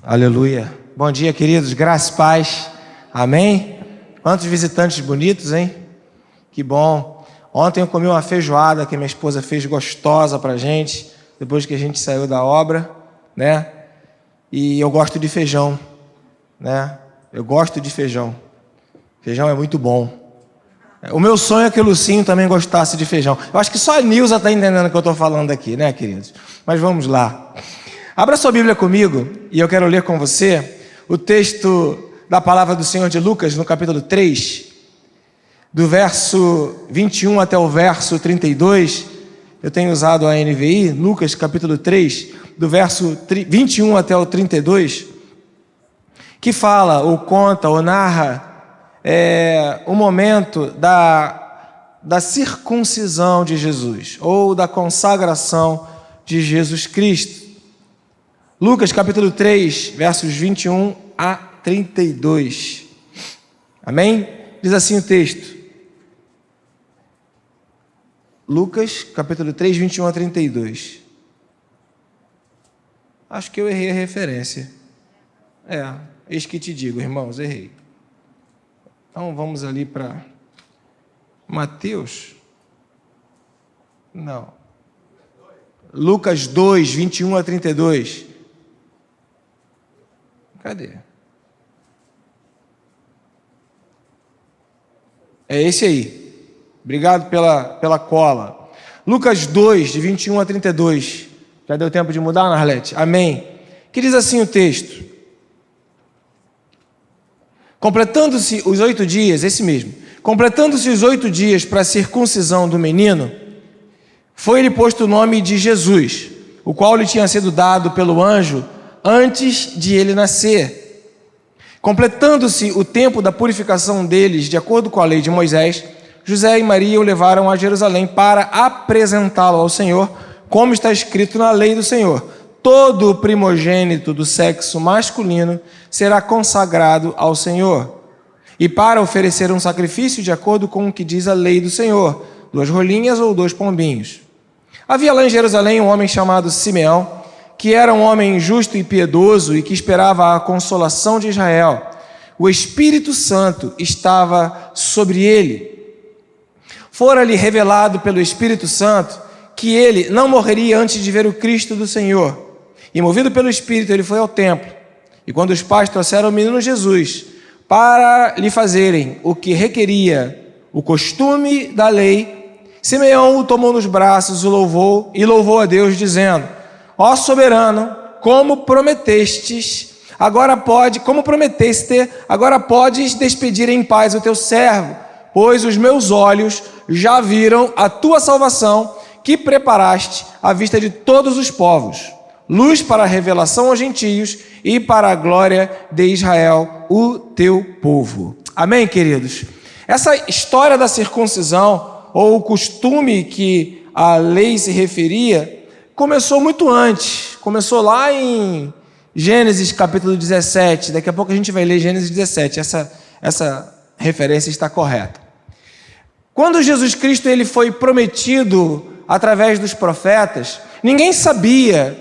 Aleluia. Bom dia, queridos. Graça e paz. Amém? Quantos visitantes bonitos, hein? Que bom. Ontem eu comi uma feijoada que minha esposa fez gostosa pra gente, depois que a gente saiu da obra, né? E eu gosto de feijão, né? Eu gosto de feijão. Feijão é muito bom. O meu sonho é que o Lucinho também gostasse de feijão. Eu acho que só a Nilza está entendendo o que eu estou falando aqui, né, queridos? Mas vamos lá. Abra sua Bíblia comigo e eu quero ler com você o texto da palavra do Senhor de Lucas, no capítulo 3, do verso 21 até o verso 32. Eu tenho usado a NVI, Lucas capítulo 3, do verso 21 até o 32, que fala, ou conta, ou narra o momento da circuncisão de Jesus, ou da consagração de Jesus Cristo. Lucas capítulo 3, versos 21 a 32. Amém? Diz assim o texto. Lucas capítulo 3, 21 a 32. Acho que eu errei a referência. Eis que te digo, irmãos, errei. Então vamos ali para Mateus. Não. Lucas 2, 21 a 32. Cadê? É esse aí. Obrigado pela cola. Lucas 2, de 21 a 32. Já deu tempo de mudar, Narlete? Amém. Que diz assim o texto. Completando-se os 8 dias, esse mesmo. Completando-se os 8 dias para a circuncisão do menino, foi-lhe posto o nome de Jesus, o qual lhe tinha sido dado pelo anjo antes de ele nascer. Completando-se o tempo da purificação deles, de acordo com a lei de Moisés, José e Maria o levaram a Jerusalém para apresentá-lo ao Senhor, como está escrito na lei do Senhor. Todo primogênito do sexo masculino será consagrado ao Senhor. E para oferecer um sacrifício de acordo com o que diz a lei do Senhor, 2 rolinhas ou 2 pombinhos. Havia lá em Jerusalém um homem chamado Simeão, que era um homem justo e piedoso e que esperava a consolação de Israel. O Espírito Santo estava sobre ele. Fora-lhe revelado pelo Espírito Santo que ele não morreria antes de ver o Cristo do Senhor. E movido pelo Espírito, ele foi ao templo. E quando os pais trouxeram o menino Jesus para lhe fazerem o que requeria o costume da lei, Simeão o tomou nos braços, o louvou e louvou a Deus, dizendo: Ó soberano, como prometeste, agora podes despedir em paz o teu servo, pois os meus olhos já viram a tua salvação, que preparaste à vista de todos os povos, luz para a revelação aos gentios e para a glória de Israel, o teu povo. Amém, queridos? Essa história da circuncisão, ou o costume que a lei se referia, começou muito antes. Começou lá em Gênesis capítulo 17. Daqui a pouco a gente vai ler Gênesis 17. Essa referência está correta. Quando Jesus Cristo ele foi prometido através dos profetas, ninguém sabia,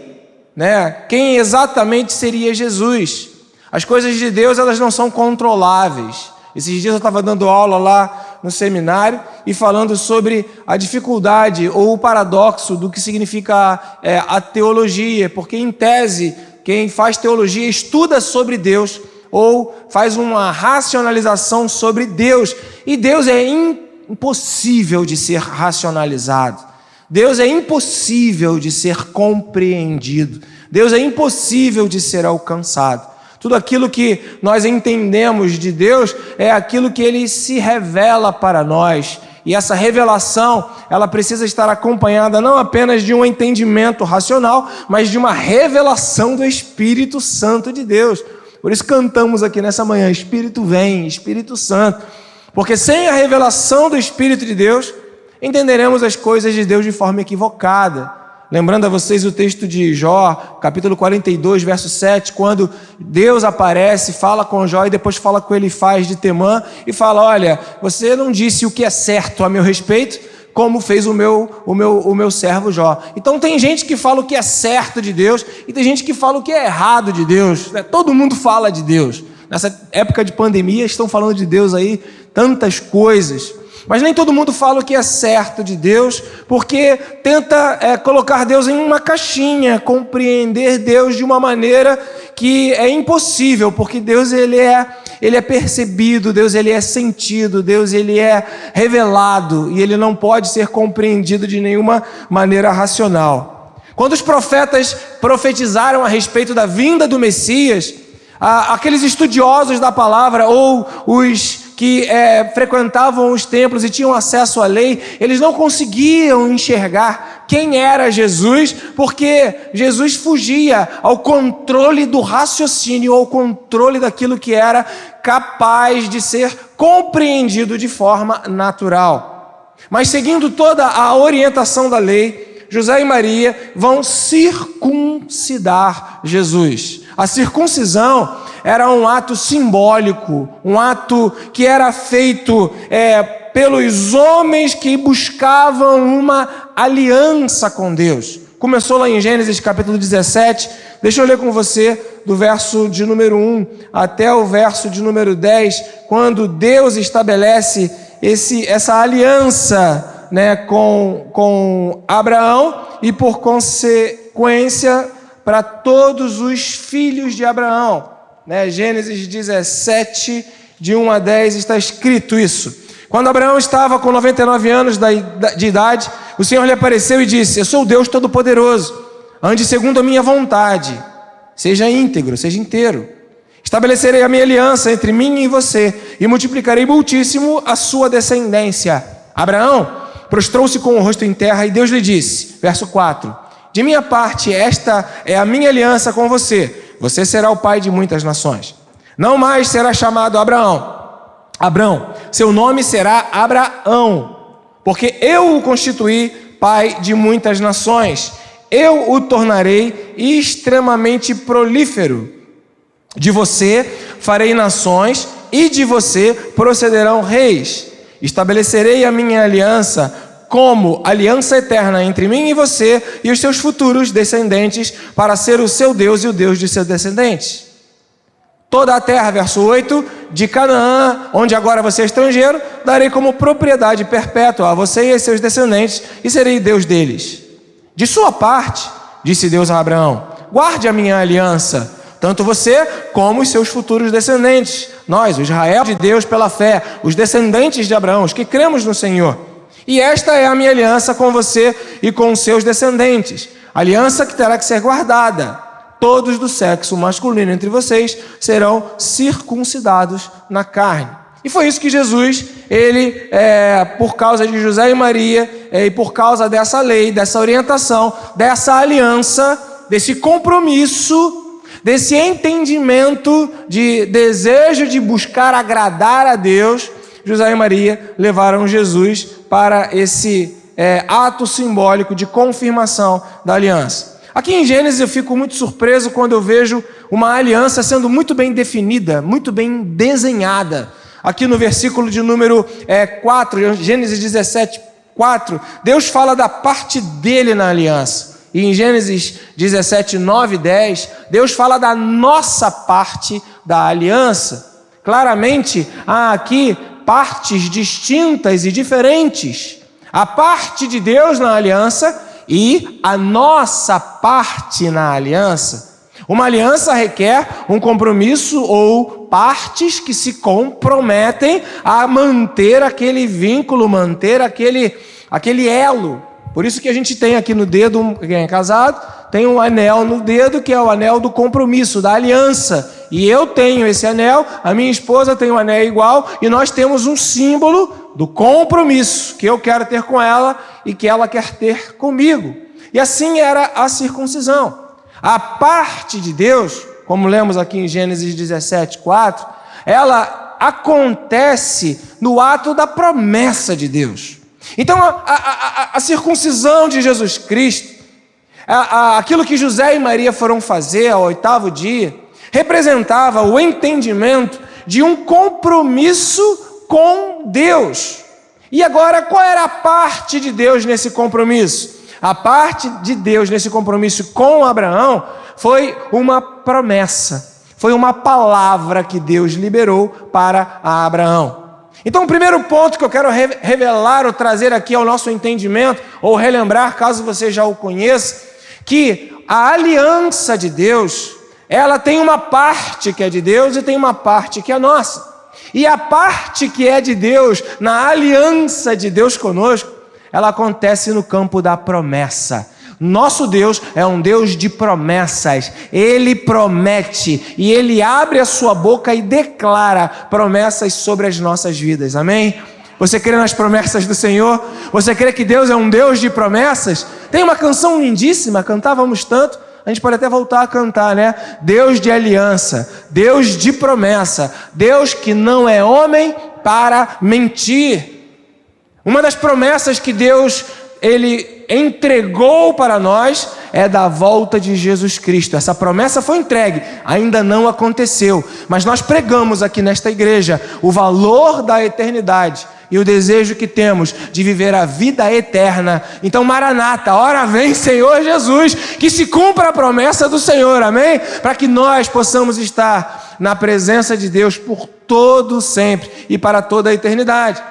né, quem exatamente seria Jesus. As coisas de Deus, elas não são controláveis. Esses dias eu estava dando aula lá no seminário e falando sobre a dificuldade ou o paradoxo do que significa a teologia, porque em tese quem faz teologia estuda sobre Deus ou faz uma racionalização sobre Deus, e Deus é impossível de ser racionalizado. Deus é impossível de ser compreendido. Deus é impossível de ser alcançado. Tudo aquilo que nós entendemos de Deus é aquilo que Ele se revela para nós. E essa revelação, ela precisa estar acompanhada não apenas de um entendimento racional, mas de uma revelação do Espírito Santo de Deus. Por isso cantamos aqui nessa manhã: Espírito vem, Espírito Santo. Porque sem a revelação do Espírito de Deus, entenderemos as coisas de Deus de forma equivocada. Lembrando a vocês o texto de Jó, capítulo 42, verso 7, quando Deus aparece, fala com Jó e depois fala com Elifaz de Temã e fala: olha, você não disse o que é certo a meu respeito, como fez o meu servo Jó. Então tem gente que fala o que é certo de Deus e tem gente que fala o que é errado de Deus, né? Todo mundo fala de Deus. Nessa época de pandemia estão falando de Deus aí tantas coisas. Mas nem todo mundo fala o que é certo de Deus, porque tenta colocar Deus em uma caixinha, compreender Deus de uma maneira que é impossível, porque Deus ele é percebido, Deus ele é sentido, Deus ele é revelado e ele não pode ser compreendido de nenhuma maneira racional. Quando os profetas profetizaram a respeito da vinda do Messias, aqueles estudiosos da palavra ou os que frequentavam os templos e tinham acesso à lei, eles não conseguiam enxergar quem era Jesus, porque Jesus fugia ao controle do raciocínio, ao controle daquilo que era capaz de ser compreendido de forma natural. Mas seguindo toda a orientação da lei, José e Maria vão circuncidar Jesus. A circuncisão era um ato simbólico, um ato que era feito pelos homens que buscavam uma aliança com Deus. Começou lá em Gênesis capítulo 17, deixa eu ler com você do verso de número 1 até o verso de número 10, quando Deus estabelece essa aliança, né, com Abraão e por consequência para todos os filhos de Abraão. Né? Gênesis 17, de 1 a 10, está escrito isso. Quando Abraão estava com 99 anos de idade, o Senhor lhe apareceu e disse: eu sou o Deus Todo-Poderoso, ande segundo a minha vontade, seja íntegro, seja inteiro. Estabelecerei a minha aliança entre mim e você, e multiplicarei muitíssimo a sua descendência. Abraão prostrou-se com o rosto em terra, e Deus lhe disse, verso 4, de minha parte, esta é a minha aliança com você, você será o pai de muitas nações. Não mais será chamado Abrão, seu nome será Abraão, porque eu o constituí pai de muitas nações, eu o tornarei extremamente prolífero. De você farei nações, e de você procederão reis. Estabelecerei a minha aliança como aliança eterna entre mim e você e os seus futuros descendentes, para ser o seu Deus e o Deus de seus descendentes. Toda a terra, verso 8, de Canaã, onde agora você é estrangeiro, darei como propriedade perpétua a você e a seus descendentes, e serei Deus deles. De sua parte, disse Deus a Abraão, guarde a minha aliança, tanto você como os seus futuros descendentes. Nós, o Israel de Deus pela fé, os descendentes de Abraão, os que cremos no Senhor. E esta é a minha aliança com você e com os seus descendentes. Aliança que terá que ser guardada. Todos do sexo masculino entre vocês serão circuncidados na carne. E foi isso que Jesus, por causa de José e Maria, e por causa dessa lei, dessa orientação, dessa aliança, desse compromisso, desse entendimento de desejo de buscar agradar a Deus, José e Maria levaram Jesus para esse ato simbólico de confirmação da aliança. Aqui em Gênesis eu fico muito surpreso quando eu vejo uma aliança sendo muito bem definida, muito bem desenhada. Aqui no versículo de número 4, Gênesis 17, 4, Deus fala da parte dele na aliança. E em Gênesis 17, 9 e 10, Deus fala da nossa parte da aliança. Claramente, há aqui partes distintas e diferentes. A parte de Deus na aliança e a nossa parte na aliança. Uma aliança requer um compromisso ou partes que se comprometem a manter aquele vínculo, manter aquele elo. Por isso que a gente tem aqui no dedo, quem é casado, tem um anel no dedo que é o anel do compromisso, da aliança. E eu tenho esse anel, a minha esposa tem um anel igual, e nós temos um símbolo do compromisso que eu quero ter com ela e que ela quer ter comigo. E assim era a circuncisão. A parte de Deus, como lemos aqui em Gênesis 17, 4, ela acontece no ato da promessa de Deus. Então a circuncisão de Jesus Cristo, aquilo que José e Maria foram fazer ao 8º dia, representava o entendimento de um compromisso com Deus. E agora, qual era a parte de Deus nesse compromisso? A parte de Deus nesse compromisso com Abraão foi uma promessa, foi uma palavra que Deus liberou para Abraão. Então, o primeiro ponto que eu quero revelar ou trazer aqui ao nosso entendimento, ou relembrar, caso você já o conheça, que a aliança de Deus, ela tem uma parte que é de Deus e tem uma parte que é nossa. E a parte que é de Deus, na aliança de Deus conosco, ela acontece no campo da promessa. Nosso Deus é um Deus de promessas. Ele promete e Ele abre a sua boca e declara promessas sobre as nossas vidas. Amém? Você crê nas promessas do Senhor? Você crê que Deus é um Deus de promessas? Tem uma canção lindíssima, cantávamos tanto, a gente pode até voltar a cantar, né? Deus de aliança, Deus de promessa, Deus que não é homem para mentir. Uma das promessas que Deus, Ele entregou para nós é da volta de Jesus Cristo. Essa promessa foi entregue, ainda não aconteceu, mas nós pregamos aqui nesta igreja o valor da eternidade e o desejo que temos de viver a vida eterna. Então, Maranata, ora vem Senhor Jesus, que se cumpra a promessa do Senhor, amém? Para que nós possamos estar na presença de Deus por todo sempre e para toda a eternidade.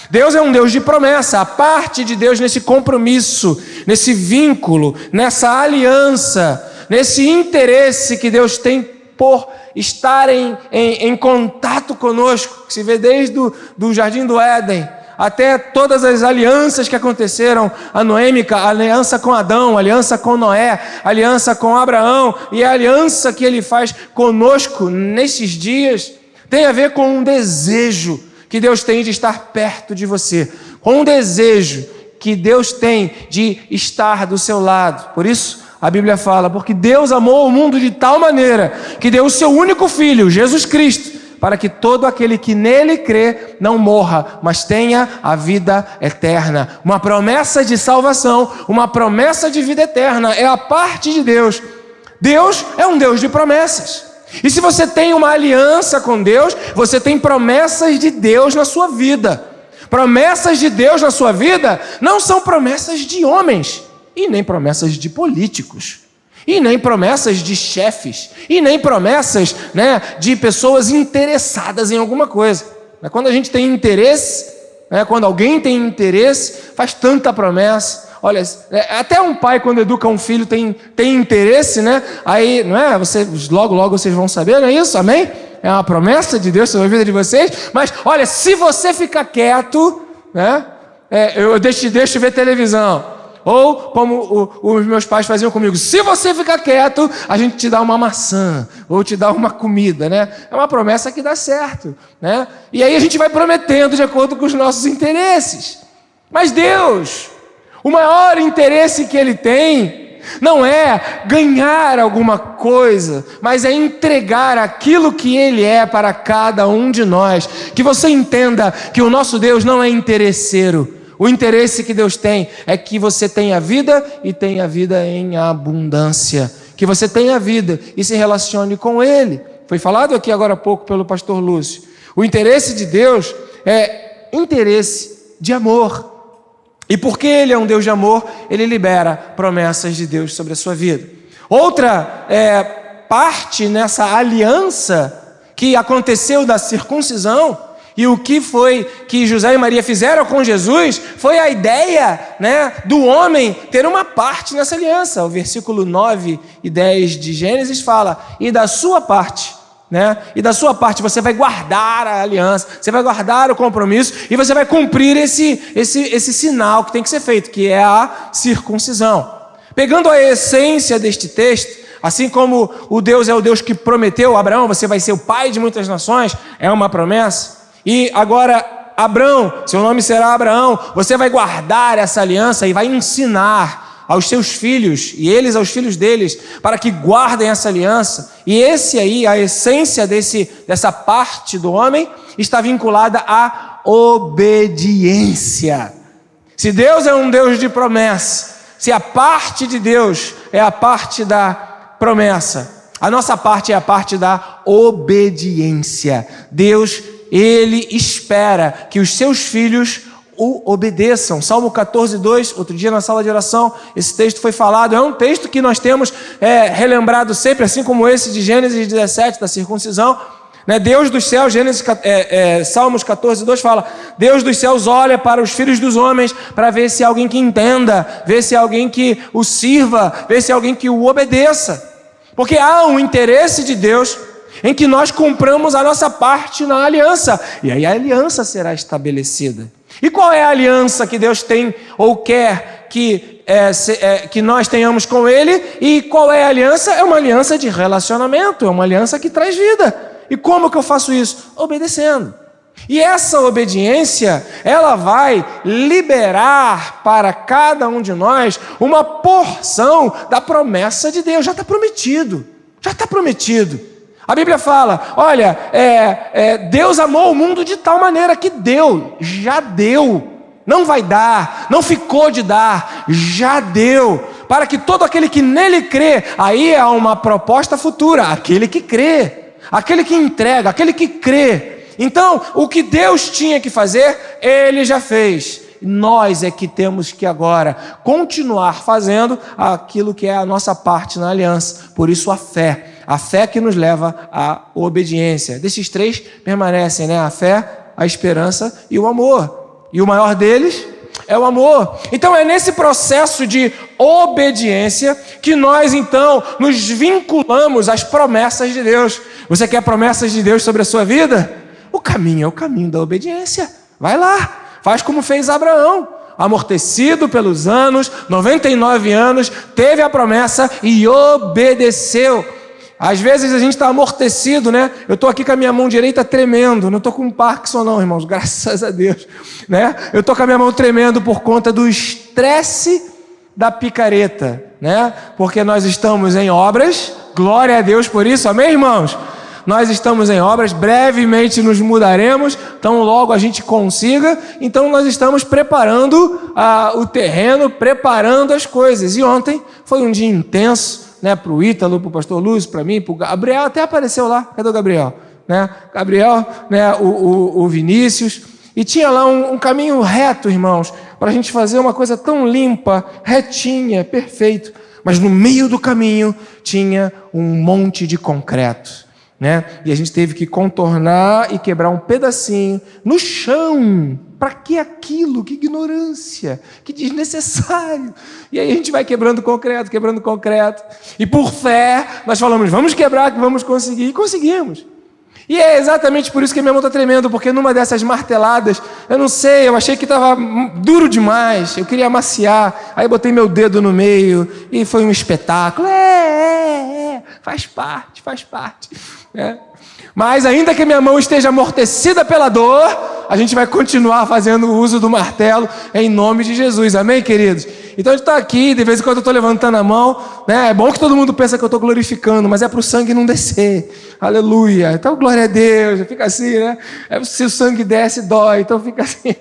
Deus é um Deus de promessa. A parte de Deus nesse compromisso, nesse vínculo, nessa aliança, nesse interesse que Deus tem por estar em contato conosco, que se vê desde do Jardim do Éden até todas as alianças que aconteceram, a noêmica, a aliança com Adão, a aliança com Noé, a aliança com Abraão e a aliança que Ele faz conosco nesses dias, tem a ver com um desejo que Deus tem de estar perto de você, com um desejo que Deus tem de estar do seu lado. Por isso, a Bíblia fala, porque Deus amou o mundo de tal maneira que deu o seu único Filho, Jesus Cristo, para que todo aquele que nele crê não morra, mas tenha a vida eterna. Uma promessa de salvação, uma promessa de vida eterna, é a parte de Deus. Deus é um Deus de promessas. E se você tem uma aliança com Deus, você tem promessas de Deus na sua vida. Promessas de Deus na sua vida não são promessas de homens, e nem promessas de políticos, e nem promessas de chefes, e nem promessas, de pessoas interessadas em alguma coisa. Quando a gente tem interesse, quando alguém tem interesse, faz tanta promessa. Olha, até um pai, quando educa um filho, tem interesse, aí, logo vocês vão saber, não é isso? Amém? É uma promessa de Deus sobre a vida de vocês. Mas, olha, se você ficar quieto, eu deixo ver televisão. Ou, como os meus pais faziam comigo, se você ficar quieto, a gente te dá uma maçã, ou te dá uma comida, É uma promessa que dá certo, E aí a gente vai prometendo de acordo com os nossos interesses. Mas Deus, o maior interesse que Ele tem não é ganhar alguma coisa, mas é entregar aquilo que Ele é para cada um de nós. Que você entenda que o nosso Deus não é interesseiro. O interesse que Deus tem é que você tenha vida e tenha vida em abundância. Que você tenha vida e se relacione com Ele. Foi falado aqui agora há pouco pelo pastor Lúcio. O interesse de Deus é interesse de amor. E porque Ele é um Deus de amor, Ele libera promessas de Deus sobre a sua vida. Outra parte nessa aliança que aconteceu da circuncisão, e o que foi que José e Maria fizeram com Jesus, foi a ideia do homem ter uma parte nessa aliança. O versículo 9 e 10 de Gênesis fala, e da sua parte, e da sua parte você vai guardar a aliança, você vai guardar o compromisso e você vai cumprir esse sinal que tem que ser feito, que é a circuncisão. Pegando a essência deste texto, assim como o Deus é o Deus que prometeu a Abraão, você vai ser o pai de muitas nações, é uma promessa. E agora, Abraão, seu nome será Abraão, você vai guardar essa aliança e vai ensinar aos seus filhos, e eles aos filhos deles, para que guardem essa aliança. E a essência dessa parte do homem, está vinculada à obediência. Se Deus é um Deus de promessa, se a parte de Deus é a parte da promessa, a nossa parte é a parte da obediência. Deus, Ele espera que os seus filhos o obedeçam. Salmo 14:2, outro dia na sala de oração, esse texto foi falado, é um texto que nós temos relembrado sempre, assim como esse de Gênesis 17, da circuncisão, né? Deus dos céus, Salmos 14:2 fala, Deus dos céus olha para os filhos dos homens para ver se há alguém que entenda, ver se há alguém que o sirva, ver se há alguém que o obedeça, porque há um interesse de Deus em que nós cumpramos a nossa parte na aliança, e aí a aliança será estabelecida. E qual é a aliança que Deus tem ou quer que nós tenhamos com Ele? E qual é a aliança? É uma aliança de relacionamento, é uma aliança que traz vida. E como que eu faço isso? Obedecendo. E essa obediência, ela vai liberar para cada um de nós uma porção da promessa de Deus. Já está prometido, já está prometido. A Bíblia fala, olha, Deus amou o mundo de tal maneira que deu, já deu. Não vai dar, não ficou de dar, já deu. Para que todo aquele que nele crê, aí é uma proposta futura, aquele que crê. Aquele que entrega, aquele que crê. Então, o que Deus tinha que fazer, Ele já fez. Nós é que temos que agora continuar fazendo aquilo que é a nossa parte na aliança. Por isso a fé que nos leva à obediência. Desses três permanecem, né? A fé, a esperança e o amor. E o maior deles é o amor. Então é nesse processo de obediência que nós então nos vinculamos às promessas de Deus. Você quer promessas de Deus sobre a sua vida? O caminho é o caminho da obediência. Vai lá, faz como fez Abraão. Amortecido pelos anos, 99 anos, teve a promessa e obedeceu. Às vezes a gente está amortecido, né? Eu estou aqui com a minha mão direita tremendo, não estou com Parkinson não, irmãos, graças a Deus, né? Eu estou com a minha mão tremendo por conta do estresse da picareta, né? Porque nós estamos em obras, glória a Deus por isso, amém, irmãos? Nós estamos em obras, brevemente nos mudaremos, então logo a gente consiga, então nós estamos preparando o terreno, preparando as coisas. E ontem foi um dia intenso, né, para o Ítalo, para o pastor Lúcio, para mim, para o Gabriel, até apareceu lá, cadê o Gabriel? Né? Gabriel, né, o Vinícius, e tinha lá um caminho reto, irmãos, para a gente fazer uma coisa tão limpa, retinha, perfeito, mas no meio do caminho tinha um monte de concreto. Né? E a gente teve que contornar e quebrar um pedacinho no chão. Para que aquilo? Que ignorância, que desnecessário. E aí a gente vai quebrando concreto. E por fé nós falamos, vamos quebrar que vamos conseguir. E conseguimos. E é exatamente por isso que minha mão está tremendo, porque numa dessas marteladas, eu não sei, eu achei que estava duro demais, eu queria amaciar, aí botei meu dedo no meio e foi um espetáculo. Faz parte. Né? Mas ainda que minha mão esteja amortecida pela dor, a gente vai continuar fazendo o uso do martelo em nome de Jesus, amém, queridos? Então a gente está aqui, de vez em quando eu estou levantando a mão, né? É bom que todo mundo pensa que eu estou glorificando, mas é para o sangue não descer, aleluia. Então glória a Deus, fica assim, né? Se o sangue desce, dói, então fica assim.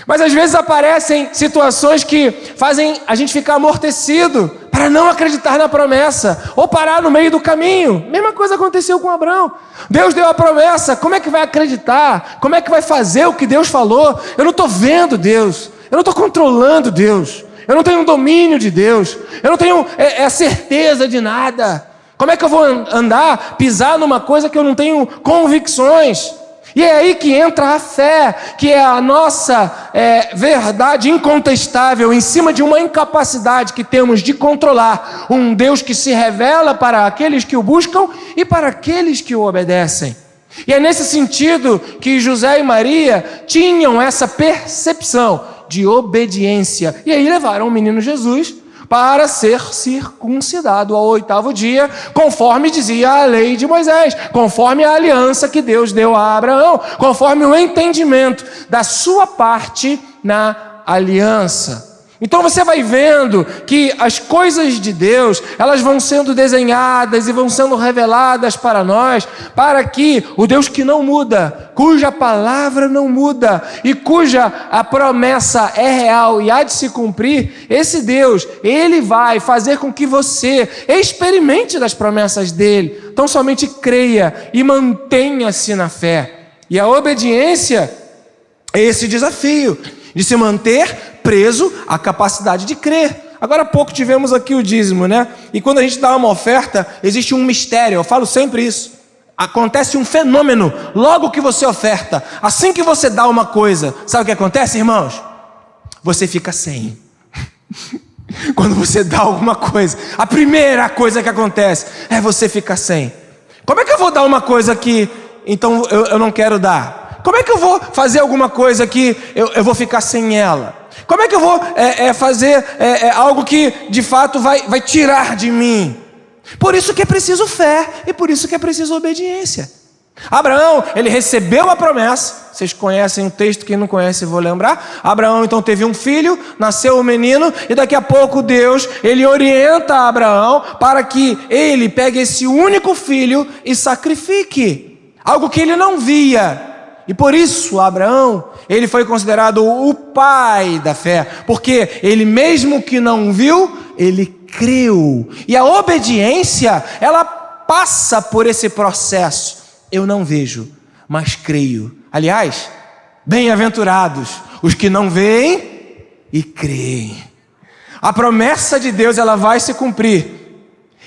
Mas às vezes aparecem situações que fazem a gente ficar amortecido para não acreditar na promessa ou parar no meio do caminho. Mesma coisa aconteceu com Abraão. Deus deu a promessa, como é que vai acreditar? Como é que vai fazer o que Deus falou? Eu não estou vendo Deus, eu não estou controlando Deus, eu não tenho domínio de Deus, eu não tenho a certeza de nada. Como é que eu vou andar, pisar numa coisa que eu não tenho convicções? E é aí que entra a fé, que é a nossa verdade incontestável em cima de uma incapacidade que temos de controlar um Deus que se revela para aqueles que o buscam e para aqueles que o obedecem. E é nesse sentido que José e Maria tinham essa percepção de obediência. E aí levaram o menino Jesus para ser circuncidado ao 8º dia, conforme dizia a lei de Moisés, conforme a aliança que Deus deu a Abraão, conforme o entendimento da sua parte na aliança. Então você vai vendo que as coisas de Deus, elas vão sendo desenhadas e vão sendo reveladas para nós, para que o Deus que não muda, cuja palavra não muda e cuja a promessa é real e há de se cumprir, esse Deus, ele vai fazer com que você experimente das promessas dele. Então somente creia e mantenha-se na fé. E a obediência esse desafio de se manter preso à capacidade de crer. Agora há pouco tivemos aqui o dízimo, né? E quando a gente dá uma oferta, existe um mistério, eu falo sempre isso. Acontece um fenômeno logo que você oferta. Assim que você dá uma coisa, sabe o que acontece, irmãos? Você fica sem. Quando você dá alguma coisa, a primeira coisa que acontece é você ficar sem. Como é que eu vou dar uma coisa que então eu não quero dar? Como é que eu vou fazer alguma coisa que eu vou ficar sem ela? Como é que eu vou fazer algo que de fato vai tirar de mim? Por isso que é preciso fé e por isso que é preciso obediência. Abraão, ele recebeu a promessa. Vocês conhecem o texto, quem não conhece vou lembrar. Abraão então teve um filho, nasceu um menino, e daqui a pouco Deus, ele orienta Abraão para que ele pegue esse único filho e sacrifique, algo que ele não via. E por isso Abraão, ele foi considerado o pai da fé, porque ele mesmo que não viu, ele creu. E a obediência, ela passa por esse processo. Eu não vejo, mas creio. Aliás, bem-aventurados os que não veem e creem. A promessa de Deus, ela vai se cumprir.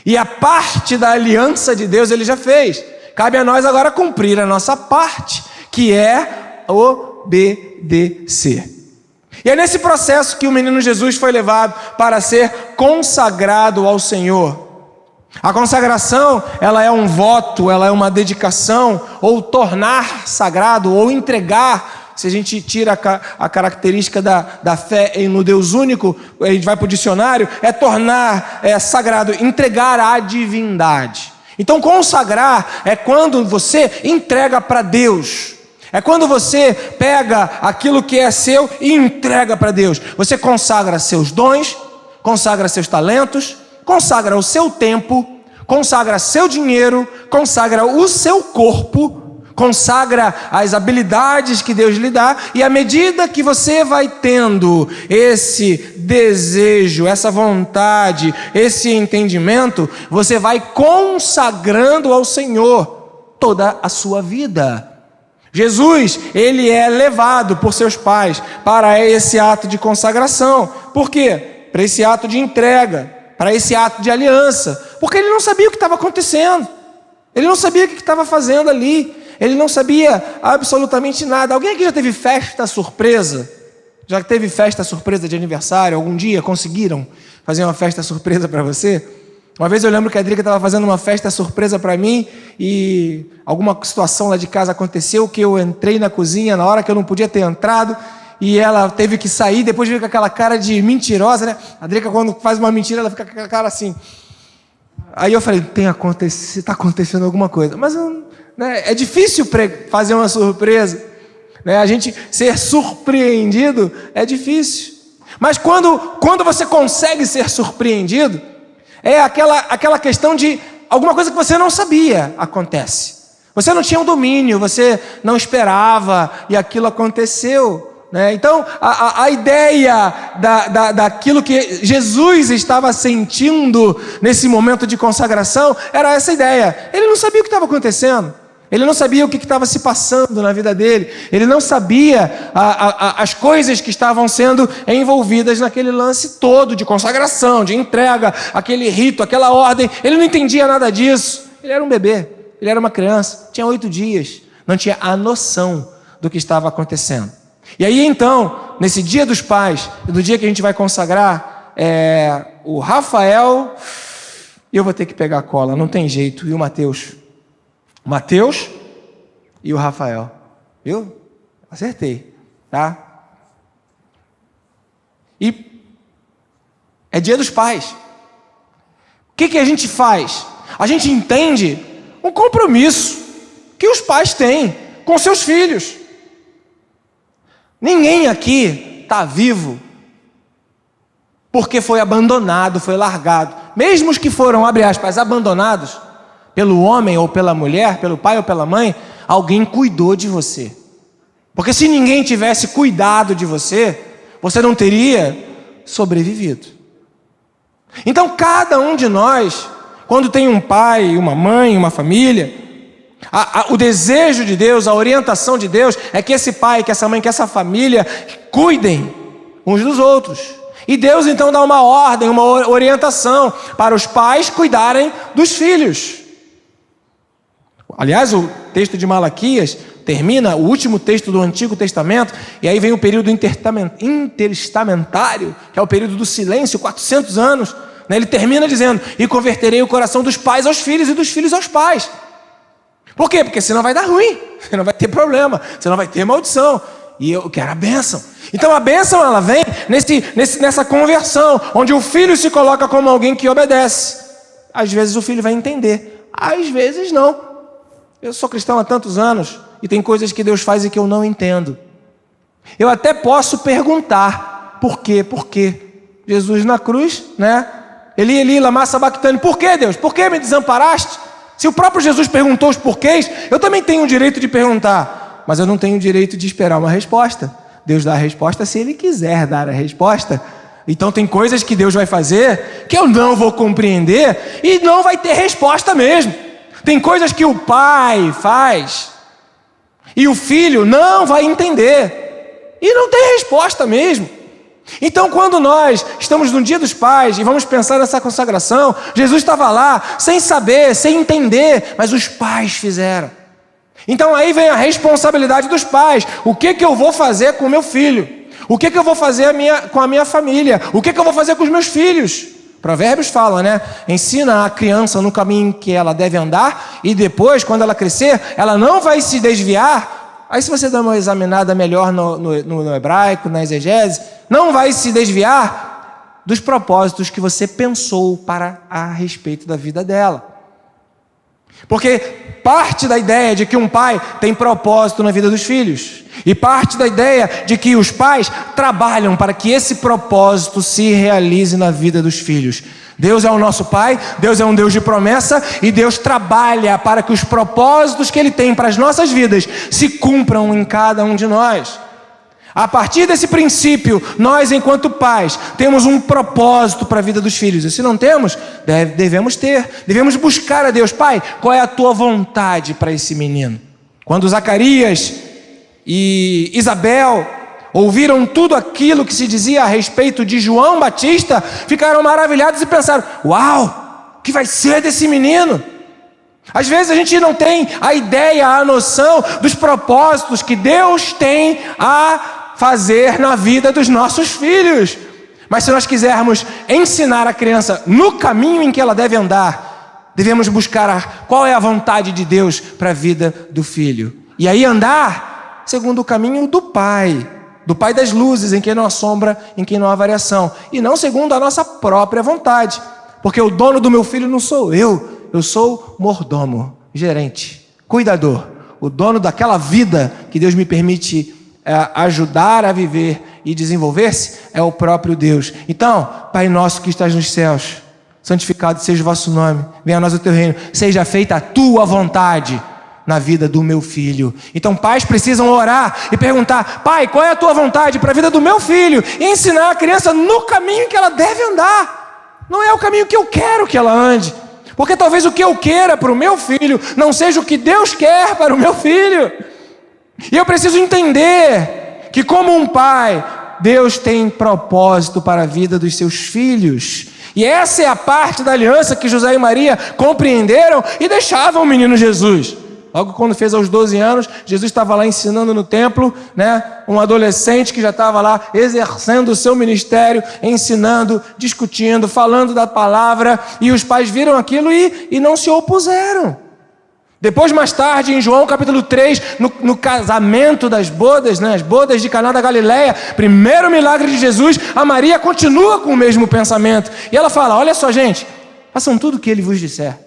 E a parte da aliança de Deus ele já fez. Cabe a nós agora cumprir a nossa parte, que é obedecer. E é nesse processo que o menino Jesus foi levado para ser consagrado ao Senhor. A consagração, ela é um voto, ela é uma dedicação, ou tornar sagrado, ou entregar. Se a gente tira a característica da fé no Deus único, a gente vai para o dicionário, é tornar sagrado, entregar à divindade. Então consagrar é quando você entrega para Deus. É quando você pega aquilo que é seu e entrega para Deus. Você consagra seus dons, consagra seus talentos, consagra o seu tempo, consagra seu dinheiro, consagra o seu corpo, consagra as habilidades que Deus lhe dá, e à medida que você vai tendo esse desejo, essa vontade, esse entendimento, você vai consagrando ao Senhor toda a sua vida. Jesus, ele é levado por seus pais para esse ato de consagração. Por quê? Para esse ato de entrega, para esse ato de aliança, porque ele não sabia o que estava acontecendo, ele não sabia o que estava fazendo ali, ele não sabia absolutamente nada. Alguém aqui já teve festa surpresa? Já teve festa surpresa de aniversário? Algum dia conseguiram fazer uma festa surpresa para você? Uma vez eu lembro que a Drica estava fazendo uma festa surpresa para mim e alguma situação lá de casa aconteceu que eu entrei na cozinha na hora que eu não podia ter entrado e ela teve que sair, depois veio com aquela cara de mentirosa, né? A Drica, quando faz uma mentira, ela fica com aquela cara assim. Aí eu falei, está acontecendo alguma coisa. Mas né, é difícil fazer uma surpresa, né? A gente ser surpreendido é difícil. Mas quando você consegue ser surpreendido, é aquela questão de alguma coisa que você não sabia acontece. Você não tinha um domínio, você não esperava e aquilo aconteceu. Né? Então, a ideia daquilo que Jesus estava sentindo nesse momento de consagração era essa ideia. Ele não sabia o que estava acontecendo. Ele não sabia o que estava se passando na vida dele. Ele não sabia as coisas que estavam sendo envolvidas naquele lance todo de consagração, de entrega, aquele rito, aquela ordem. Ele não entendia nada disso. Ele era um bebê, ele era uma criança, tinha 8 dias. Não tinha a noção do que estava acontecendo. E aí então, nesse dia dos pais, no dia que a gente vai consagrar, o Rafael, eu vou ter que pegar a cola, não tem jeito, e o Mateus. O Mateus e o Rafael. Viu? Acertei, tá? E é dia dos pais. O que a gente faz? A gente entende um compromisso que os pais têm com seus filhos. Ninguém aqui está vivo porque foi abandonado, foi largado. Mesmo os que foram, abre aspas, abandonados pelo homem ou pela mulher, pelo pai ou pela mãe, alguém cuidou de você. Porque se ninguém tivesse cuidado de você, você não teria sobrevivido. Então cada um de nós, quando tem um pai, uma mãe, uma família, O desejo de Deus, a orientação de Deus é que esse pai, que essa mãe, que essa família cuidem uns dos outros. E Deus então dá uma ordem, uma orientação para os pais cuidarem dos filhos. Aliás, o texto de Malaquias termina, o último texto do Antigo Testamento, e aí vem o período intertestamentário, que é o período do silêncio, 400 anos. Ele termina dizendo: e converterei o coração dos pais aos filhos e dos filhos aos pais. Por quê? Porque senão vai dar ruim, senão vai ter problema, senão vai ter maldição. E eu quero a bênção. Então a bênção, ela vem nessa conversão, onde o filho se coloca como alguém que obedece. Às vezes o filho vai entender, às vezes não. Eu sou cristão há tantos anos e tem coisas que Deus faz e que eu não entendo. Eu até posso perguntar: por quê? Por quê? Jesus na cruz, né? Eli, Eli, lama sabachthani. Por que, Deus? Por que me desamparaste? Se o próprio Jesus perguntou os porquês, eu também tenho o direito de perguntar, mas eu não tenho o direito de esperar uma resposta. Deus dá a resposta se Ele quiser dar a resposta. Então tem coisas que Deus vai fazer que eu não vou compreender e não vai ter resposta mesmo. Tem coisas que o pai faz e o filho não vai entender e não tem resposta mesmo. Então, quando nós estamos no Dia dos Pais e vamos pensar nessa consagração, Jesus estava lá sem saber, sem entender, mas os pais fizeram. Então aí vem a responsabilidade dos pais. O que eu vou fazer com o meu filho? O que eu vou fazer com a minha família? O que eu vou fazer com os meus filhos? Provérbios fala, né? Ensina a criança no caminho que ela deve andar e depois, quando ela crescer, ela não vai se desviar. Aí se você dá uma examinada melhor no hebraico, na exegese, não vai se desviar dos propósitos que você pensou a respeito da vida dela. Porque parte da ideia de que um pai tem propósito na vida dos filhos, e parte da ideia de que os pais trabalham para que esse propósito se realize na vida dos filhos. Deus é o nosso Pai, Deus é um Deus de promessa, e Deus trabalha para que os propósitos que Ele tem para as nossas vidas se cumpram em cada um de nós. A partir desse princípio, nós, enquanto pais, temos um propósito para a vida dos filhos. E se não temos, devemos ter. Devemos buscar a Deus. Pai, qual é a tua vontade para esse menino? Quando Zacarias e Isabel ouviram tudo aquilo que se dizia a respeito de João Batista, ficaram maravilhados e pensaram: uau, o que vai ser desse menino? Às vezes a gente não tem a ideia, a noção dos propósitos que Deus tem a fazer na vida dos nossos filhos. Mas se nós quisermos ensinar a criança no caminho em que ela deve andar, devemos buscar qual é a vontade de Deus para a vida do filho. E aí andar segundo o caminho do Pai das luzes, em quem não há sombra, em quem não há variação, e não segundo a nossa própria vontade. Porque o dono do meu filho não sou eu sou mordomo, gerente, cuidador. O dono daquela vida que Deus me permite ajudar a viver e desenvolver-se é o próprio Deus. Então, Pai nosso que estás nos céus, santificado seja o vosso nome, venha a nós o teu reino, seja feita a tua vontade na vida do meu filho. Então pais precisam orar e perguntar: Pai, qual é a tua vontade para a vida do meu filho? E ensinar a criança no caminho que ela deve andar. Não é o caminho que eu quero que ela ande, porque talvez o que eu queira para o meu filho não seja o que Deus quer para o meu filho. E eu preciso entender que, como um pai, Deus tem propósito para a vida dos seus filhos. E essa é a parte da aliança que José e Maria compreenderam e deixavam o menino Jesus. Logo quando fez aos 12 anos, Jesus estava lá ensinando no templo, né? Um adolescente que já estava lá exercendo o seu ministério, ensinando, discutindo, falando da palavra, e os pais viram aquilo e não se opuseram. Depois, mais tarde, em João capítulo 3, no casamento das bodas, né? As bodas de Caná da Galileia, primeiro milagre de Jesus, a Maria continua com o mesmo pensamento. E ela fala: olha só, gente, façam tudo o que ele vos disser.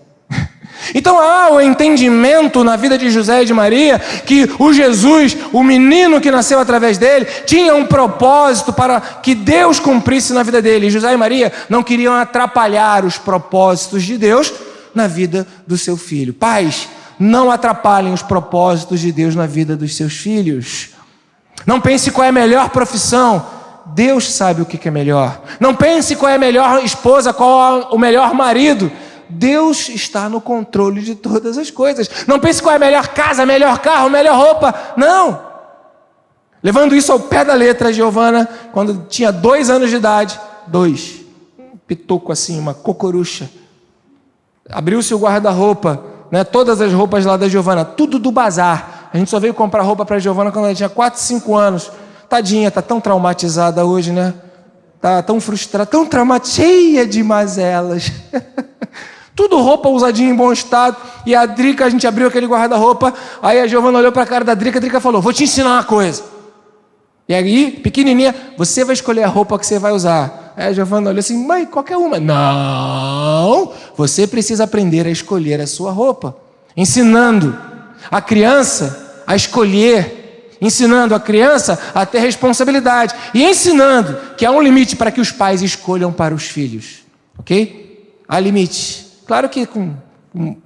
Então há o entendimento na vida de José e de Maria que o Jesus, o menino que nasceu através dele, tinha um propósito para que Deus cumprisse na vida dele. E José e Maria não queriam atrapalhar os propósitos de Deus na vida do seu filho. Pais, não atrapalhem os propósitos de Deus na vida dos seus filhos. Não pense qual é a melhor profissão. Deus sabe o que é melhor. Não pense qual é a melhor esposa, qual é o melhor marido. Deus está no controle de todas as coisas. Não pense qual é a melhor casa, melhor carro, melhor roupa. Não. Levando isso ao pé da letra, Giovana, quando tinha 2 anos de idade, um pitoco assim, uma cocorucha, abriu-se o guarda-roupa, né? Todas as roupas lá da Giovana, tudo do bazar. A gente só veio comprar roupa para a Giovana quando ela tinha 4, 5 anos. Tadinha, tá tão traumatizada hoje, né? Tá tão frustrada, tão traumatizada, cheia de mazelas. Tudo roupa usadinha em bom estado. E a Drica, a gente abriu aquele guarda-roupa. Aí a Giovana olhou para a cara da Drica, a Drica falou: vou te ensinar uma coisa. E aí, pequenininha, você vai escolher a roupa que você vai usar. Aí a Giovana olhou assim: mãe, qualquer uma. Não, você precisa aprender a escolher a sua roupa. Ensinando a criança a escolher, ensinando a criança a ter responsabilidade e ensinando que há um limite para que os pais escolham para os filhos, ok? Há limite. Claro que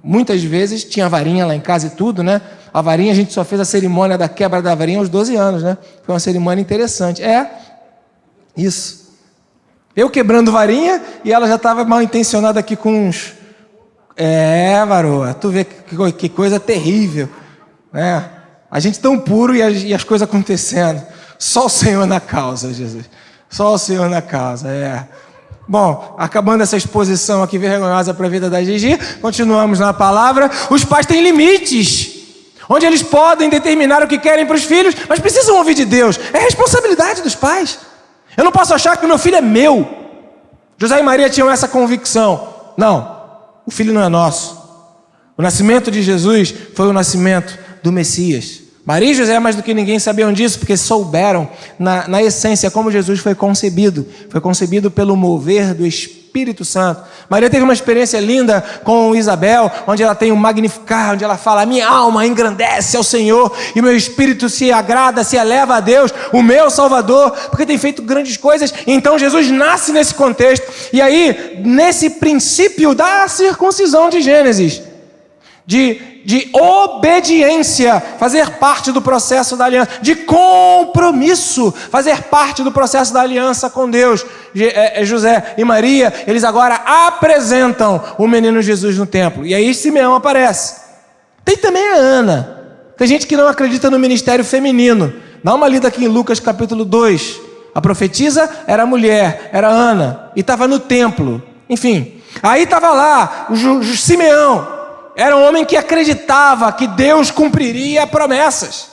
muitas vezes tinha varinha lá em casa e tudo, né? A varinha, a gente só fez a cerimônia da quebra da varinha aos 12 anos, né? Foi uma cerimônia interessante. Isso. Eu quebrando varinha e ela já estava mal intencionada aqui com uns... varoa, tu vê que coisa terrível, né? A gente tão puro e as coisas acontecendo. Só o Senhor na causa, Jesus. Só o Senhor na causa, Bom, acabando essa exposição aqui vergonhosa para a vida da Gigi, continuamos na palavra. Os pais têm limites, onde eles podem determinar o que querem para os filhos, mas precisam ouvir de Deus. É responsabilidade dos pais. Eu não posso achar que o meu filho é meu. José e Maria tinham essa convicção. Não, o filho não é nosso. O nascimento de Jesus foi o nascimento do Messias. Maria e José, mais do que ninguém, sabiam disso, porque souberam, na essência, como Jesus foi concebido. Foi concebido pelo mover do Espírito Santo. Maria teve uma experiência linda com Isabel, onde ela tem um Magnificar, onde ela fala: a minha alma engrandece ao Senhor, e meu espírito se agrada, se eleva a Deus, o meu Salvador, porque tem feito grandes coisas. Então Jesus nasce nesse contexto, e aí, nesse princípio da circuncisão de Gênesis, de obediência, fazer parte do processo da aliança, de compromisso, fazer parte do processo da aliança com Deus. José e Maria, eles agora apresentam o menino Jesus no templo, e aí Simeão aparece. Tem também a Ana. Tem gente que não acredita no ministério feminino. Dá uma lida aqui em Lucas capítulo 2. A profetisa era mulher, era Ana, e estava no templo. Enfim, aí estava lá o Simeão. Era um homem que acreditava que Deus cumpriria promessas.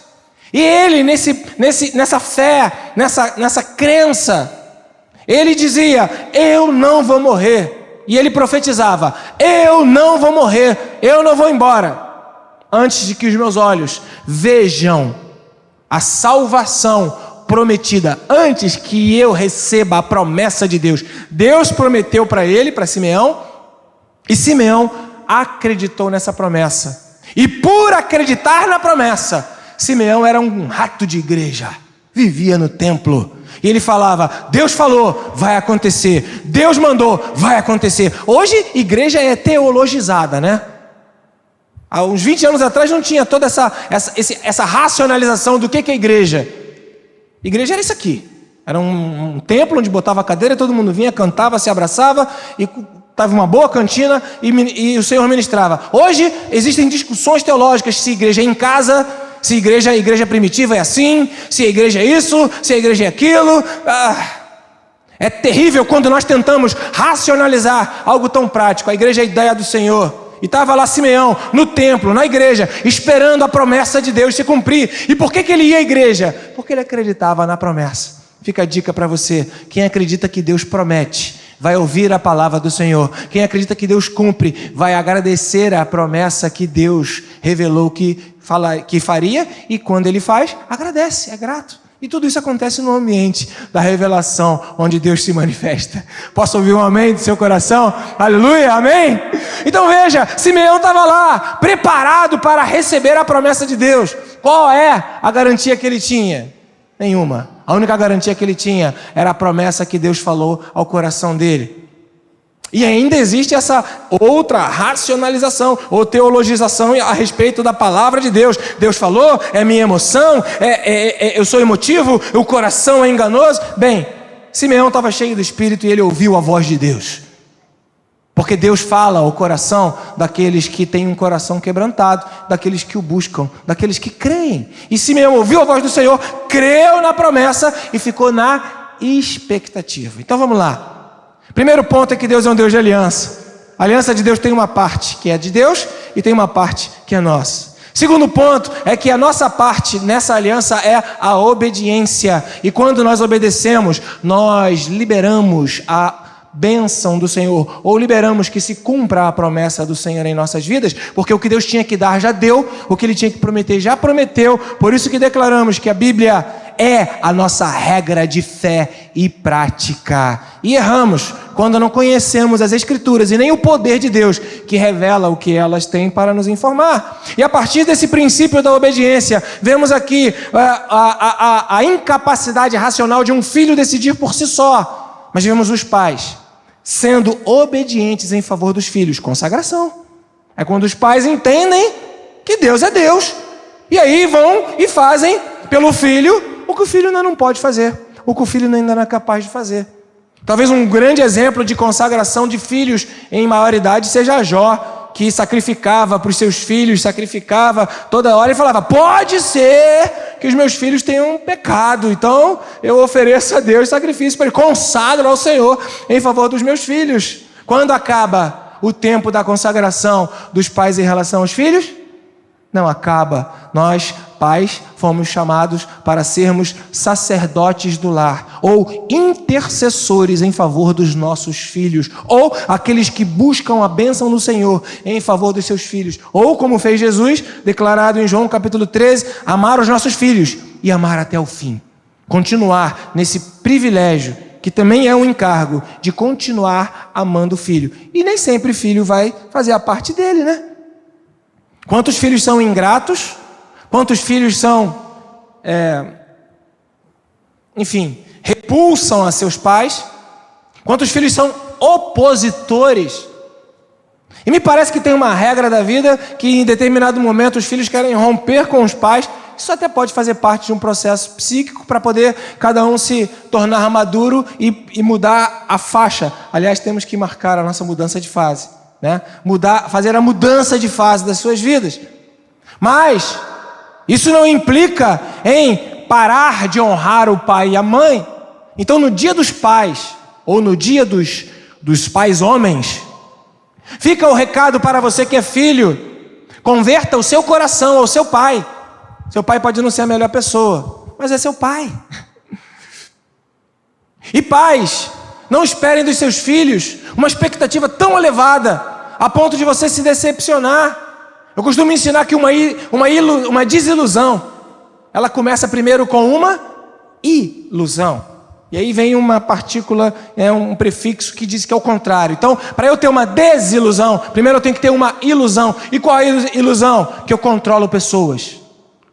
E ele, nessa fé, nessa crença, ele dizia: eu não vou morrer. E ele profetizava: eu não vou morrer, eu não vou embora, antes de que os meus olhos vejam a salvação prometida, antes que eu receba a promessa de Deus. Deus prometeu para ele, para Simeão, e Simeão acreditou nessa promessa. E por acreditar na promessa, Simeão era um rato de igreja, vivia no templo, e ele falava: Deus falou, vai acontecer. Deus mandou, vai acontecer. Hoje, igreja é teologizada, né? Há uns 20 anos atrás não tinha toda essa racionalização do que é igreja. Igreja era isso aqui. Era um templo onde botava a cadeira, todo mundo vinha, cantava, se abraçava e estava uma boa cantina e o Senhor ministrava. Hoje existem discussões teológicas: se a igreja é em casa, se a igreja primitiva é assim, se a igreja é isso, se a igreja é aquilo. É terrível quando nós tentamos racionalizar algo tão prático. A igreja é a ideia do Senhor. E estava lá Simeão, no templo, na igreja, esperando a promessa de Deus se cumprir. E por que ele ia à igreja? Porque ele acreditava na promessa. Fica a dica para você: quem acredita que Deus promete, vai ouvir a palavra do Senhor. Quem acredita que Deus cumpre, vai agradecer a promessa que Deus revelou que faria, e quando ele faz, agradece, é grato. E tudo isso acontece no ambiente da revelação, onde Deus se manifesta. Posso ouvir um amém do seu coração? Aleluia, amém? Então veja, Simeão estava lá, preparado para receber a promessa de Deus. Qual é a garantia que ele tinha? Nenhuma. A única garantia que ele tinha era a promessa que Deus falou ao coração dele. E ainda existe essa outra racionalização ou teologização a respeito da palavra de Deus. Deus falou, é minha emoção, eu sou emotivo, o coração é enganoso. Bem, Simeão estava cheio do Espírito e ele ouviu a voz de Deus. Porque Deus fala ao coração daqueles que têm um coração quebrantado, daqueles que o buscam, daqueles que creem. E Simeão ouviu a voz do Senhor, creu na promessa e ficou na expectativa. Então vamos lá. Primeiro ponto é que Deus é um Deus de aliança. A aliança de Deus tem uma parte que é de Deus e tem uma parte que é nossa. Segundo ponto é que a nossa parte nessa aliança é a obediência. E quando nós obedecemos, nós liberamos a bênção do Senhor, ou liberamos que se cumpra a promessa do Senhor em nossas vidas, porque o que Deus tinha que dar já deu, o que Ele tinha que prometer já prometeu. Por isso que declaramos que a Bíblia é a nossa regra de fé e prática. E erramos quando não conhecemos as Escrituras e nem o poder de Deus que revela o que elas têm para nos informar. E a partir desse princípio da obediência, vemos aqui a incapacidade racional de um filho decidir por si só. Mas vemos os pais sendo obedientes em favor dos filhos. Consagração. É quando os pais entendem que Deus é Deus. E aí vão e fazem pelo filho o que o filho ainda não pode fazer, o que o filho ainda não é capaz de fazer. Talvez um grande exemplo de consagração de filhos em maioridade seja Jó, que sacrificava para os seus filhos, sacrificava toda hora e falava: pode ser que os meus filhos tenham um pecado, então eu ofereço a Deus sacrifício para ele, consagro ao Senhor em favor dos meus filhos. Quando acaba o tempo da consagração dos pais em relação aos filhos? Não acaba. Nós, pais, fomos chamados para sermos sacerdotes do lar, ou intercessores em favor dos nossos filhos, ou aqueles que buscam a bênção do Senhor em favor dos seus filhos, ou como fez Jesus, declarado em João capítulo 13, amar os nossos filhos e amar até o fim. Continuar nesse privilégio, que também é um encargo, de continuar amando o filho. E nem sempre o filho vai fazer a parte dele, né? Quantos filhos são ingratos? Quantos filhos são, repulsam a seus pais? Quantos filhos são opositores? E me parece que tem uma regra da vida que em determinado momento os filhos querem romper com os pais. Isso até pode fazer parte de um processo psíquico para poder cada um se tornar maduro e mudar a faixa. Aliás, temos que marcar a nossa mudança de fase, né? Fazer a mudança de fase das suas vidas. Mas isso não implica em parar de honrar o pai e a mãe. Então, no dia dos pais, ou no dia dos pais homens, fica o recado para você que é filho: converta o seu coração ao seu pai. Seu pai pode não ser a melhor pessoa, mas é seu pai. E pais, não esperem dos seus filhos uma expectativa tão elevada a ponto de você se decepcionar. Eu costumo ensinar que uma desilusão, ela começa primeiro com uma ilusão. E aí vem uma partícula, um prefixo que diz que é o contrário. Então, para eu ter uma desilusão, primeiro eu tenho que ter uma ilusão. E qual é a ilusão? Que eu controlo pessoas,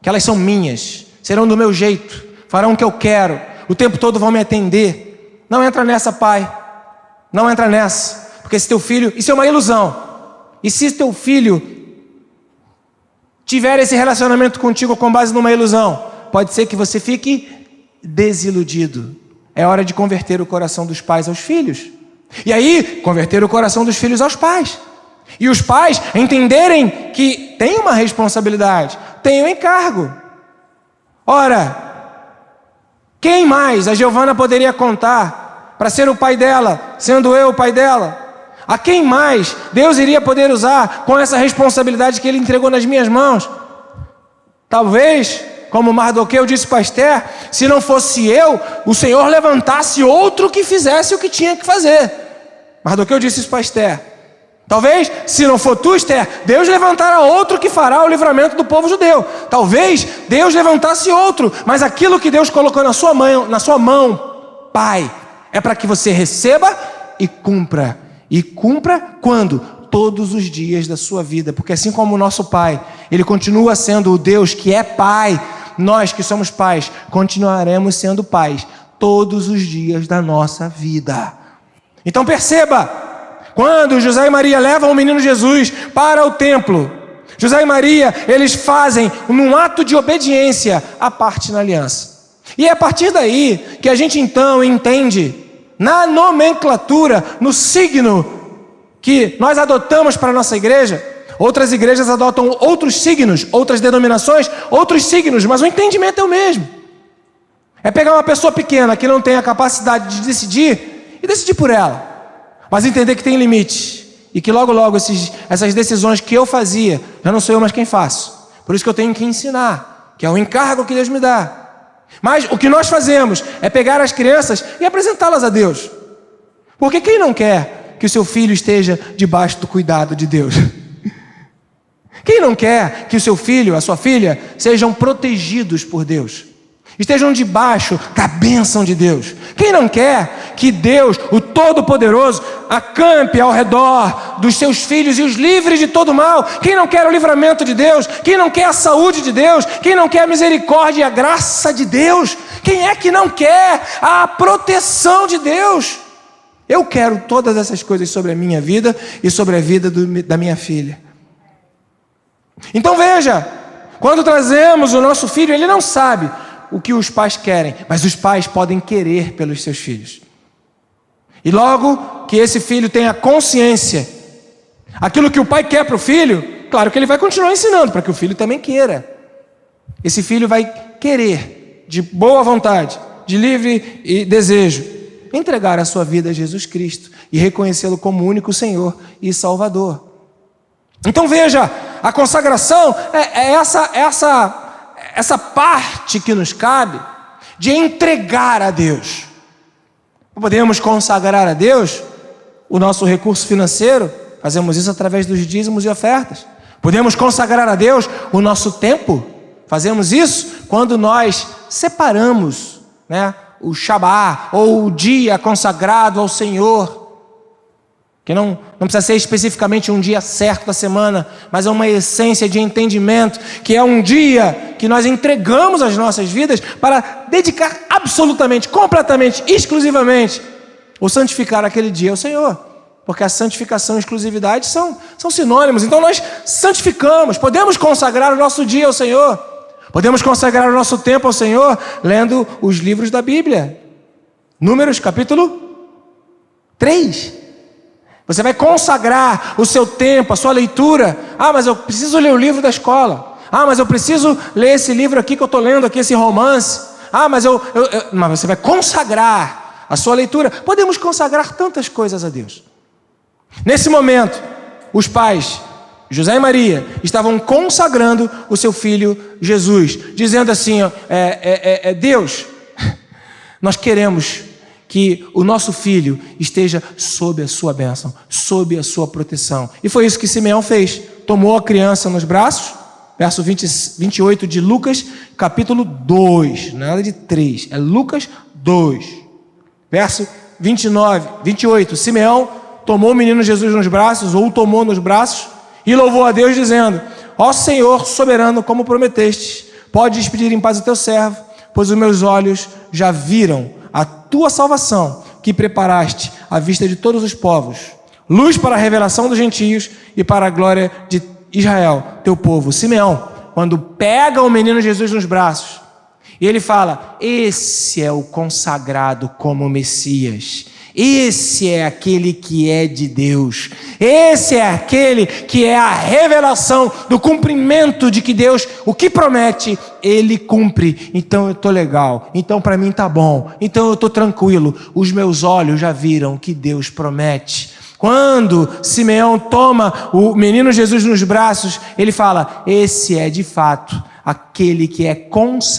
que elas são minhas, serão do meu jeito, farão o que eu quero, o tempo todo vão me atender. Não entra nessa, pai. Não entra nessa. Porque esse teu filho, isso é uma ilusão. E se teu filho tiver esse relacionamento contigo com base numa ilusão, pode ser que você fique desiludido. É hora de converter o coração dos pais aos filhos. E aí, converter o coração dos filhos aos pais. E os pais entenderem que tem uma responsabilidade, tem um encargo. Ora, quem mais a Giovana poderia contar para ser o pai dela, sendo eu o pai dela? A quem mais Deus iria poder usar com essa responsabilidade que Ele entregou nas minhas mãos? Talvez, como Mardoqueu disse para Esther, se não fosse eu, o Senhor levantasse outro que fizesse o que tinha que fazer. Mardoqueu disse isso para Esther. Talvez, se não for tu, Esther, Deus levantará outro que fará o livramento do povo judeu. Talvez Deus levantasse outro, mas aquilo que Deus colocou na sua mão, pai, é para que você receba e cumpra. E cumpra quando? Todos os dias da sua vida. Porque assim como o nosso pai, ele continua sendo o Deus que é pai, nós que somos pais, continuaremos sendo pais todos os dias da nossa vida. Então perceba, quando José e Maria levam o menino Jesus para o templo, José e Maria, eles fazem num ato de obediência a parte na aliança. E é a partir daí que a gente então entende, na nomenclatura, no signo que nós adotamos para a nossa igreja. Outras igrejas adotam outros signos, outras denominações, outros signos, mas o entendimento é o mesmo. É pegar uma pessoa pequena que não tem a capacidade de decidir e decidir por ela, mas entender que tem limite e que logo essas decisões que eu fazia, já não sou eu mais quem faço. Por isso que eu tenho que ensinar, que é o encargo que Deus me dá. Mas o que nós fazemos é pegar as crianças e apresentá-las a Deus. Porque quem não quer que o seu filho esteja debaixo do cuidado de Deus? Quem não quer que o seu filho, a sua filha, sejam protegidos por Deus? Estejam debaixo da bênção de Deus. Quem não quer que Deus, o Todo-Poderoso, acampe ao redor dos seus filhos e os livre de todo mal? Quem não quer o livramento de Deus? Quem não quer a saúde de Deus? Quem não quer a misericórdia e a graça de Deus? Quem é que não quer a proteção de Deus? Eu quero todas essas coisas sobre a minha vida e sobre a vida da minha filha. Então veja, quando trazemos o nosso filho, ele não sabe o que os pais querem, mas os pais podem querer pelos seus filhos. E logo que esse filho tenha consciência, aquilo que o pai quer para o filho, claro que ele vai continuar ensinando para que o filho também queira. Esse filho vai querer, de boa vontade, de livre e desejo, entregar a sua vida a Jesus Cristo e reconhecê-lo como único Senhor e Salvador. Então veja, a consagração é essa parte que nos cabe de entregar a Deus. Podemos consagrar a Deus o nosso recurso financeiro, fazemos isso através dos dízimos e ofertas. Podemos consagrar a Deus o nosso tempo, fazemos isso quando nós separamos, o Shabá, ou o dia consagrado ao Senhor, que não precisa ser especificamente um dia certo da semana, mas é uma essência de entendimento, que é um dia que nós entregamos as nossas vidas para dedicar absolutamente, completamente, exclusivamente, ou santificar aquele dia ao Senhor, porque a santificação e exclusividade são sinônimos. Então nós santificamos, podemos consagrar o nosso dia ao Senhor, podemos consagrar o nosso tempo ao Senhor, lendo os livros da Bíblia. Números capítulo 3. Você vai consagrar o seu tempo, a sua leitura. Mas eu preciso ler o livro da escola. Mas eu preciso ler esse livro aqui que eu estou lendo aqui, esse romance. Mas você vai consagrar a sua leitura. Podemos consagrar tantas coisas a Deus. Nesse momento, os pais, José e Maria, estavam consagrando o seu filho Jesus, dizendo assim, Deus, nós queremos que o nosso filho esteja sob a sua bênção, sob a sua proteção. E foi isso que Simeão fez. Tomou a criança nos braços, verso 28 de Lucas, capítulo 2, nada de 3, é Lucas 2. Verso 28, Simeão tomou o menino Jesus nos braços, ou o tomou nos braços, e louvou a Deus dizendo: ó Senhor soberano, como prometeste, pode despedir em paz o teu servo, pois os meus olhos já viram a tua salvação, que preparaste à vista de todos os povos, luz para a revelação dos gentios e para a glória de Israel, teu povo. Simeão, quando pega o menino Jesus nos braços, e ele fala: esse é o consagrado como Messias, esse é aquele que é de Deus, esse é aquele que é a revelação do cumprimento de que Deus, o que promete, Ele cumpre. Então eu estou legal, então para mim está bom, então eu estou tranquilo, os meus olhos já viram que Deus promete. Quando Simeão toma o menino Jesus nos braços, ele fala: esse é de fato aquele que é consagrado